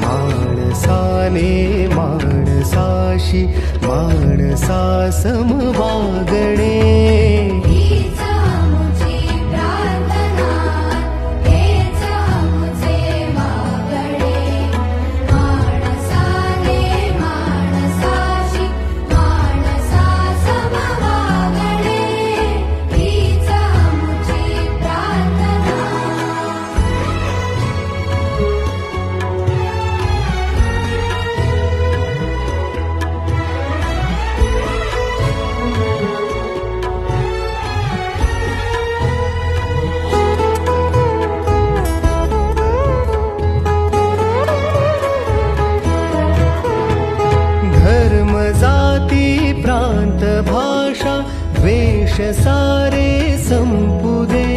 माणसाने माणसाशी माणसा सम वागणे हीच आमुची प्रार्थना, हेच आमुचे मागणे. माणसाने माणसाशी माणसा सम वागणे, हीच आमुची प्रार्थना. धर्म जाती प्रांत भाषा द्वेष सारे संपू दे